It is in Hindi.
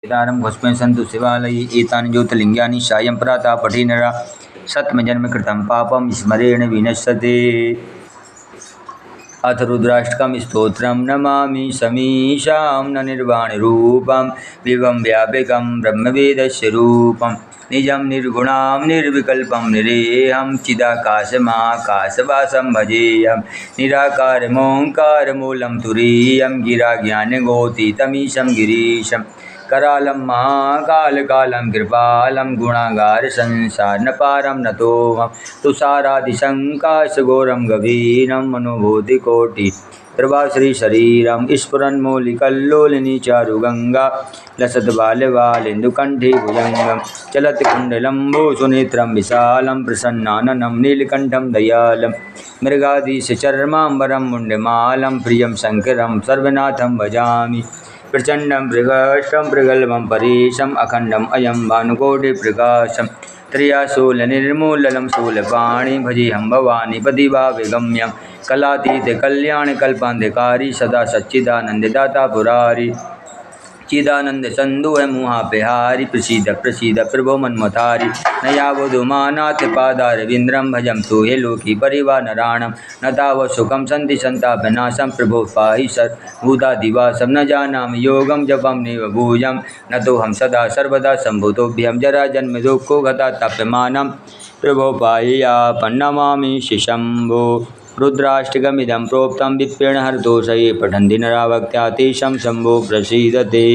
वेदारं भस्मे सन्तु शिवालये एतानि ज्योतिर्लिङ्गानि सायं प्रातः पठेन्नरा शतमजन्मकृतं पापं स्मरेण विनश्यते। अथ रुद्राष्टकं स्तोत्रं नमामि समीशां न निर्वाणरूपं विभं व्यापकं ब्रह्मवेदस्य रूपं निजं निर्गुणां निर्विकल्पं निरेहं चिदाकाशमाकाशवासं भजेयं निराकारमोङ्कारमूलं तुरीयं गिराज्ञानगोतीतमीशं गिरीशं करालं महाकालकालं कृपालं गुणागारसंसारनपारं नतोऽहं तुषारादिशङ्काशघोरं गभीरं मनोभूतिकोटि प्रभाश्रीशरीरं स्फुरन्मौलिकल्लोलिनी चारुगङ्गा लसद्बालबालेन्दुकण्ठे भुजङ्गं चलत्कुण्डलम्बुसुनेत्रं विशालं प्रसन्नाननं नीलकण्ठं दयालं मृगाधीशचर्माम्बरं मुण्डमालं प्रियं शङ्करं सर्वनाथं भजामि प्रचण्डं प्रकाशं प्रगल्भं परेशम् अखण्डम् अयं भानुकोटिप्रकाशं त्रियाशूलनिर्मूलनं शूलपाणिं भजेऽहं भवानीपतिभावगम्यं कलातीतकल्याणकल्पान्धकारी सदा सच्चिदानन्ददाता पुरारी चिदानन्दसन्धुः मोहापहारी प्रसीद प्रसीद प्रभो मन्मथारी न यावदुमानाथ पादारविन्द्रं भजं तु हे लोकी परिवारनराणां न तावत् सुखं सन्ति सन्तापनाशं प्रभो पाहि सर्वभूताधिवासं न जानामि योगं जपं नैव भूयं न तोऽहं सदा सर्वदा सम्भूतोऽभ्यं जराजन्मदुःखो गता ताप्यमानं प्रभो पाह्यापन्नमामि शम्भो। रुद्राष्टकमिदं प्रोक्तं विप्रेण हरतोषये पठन्ति नरा भक्त्या तेषां शम्भो प्रसीदते।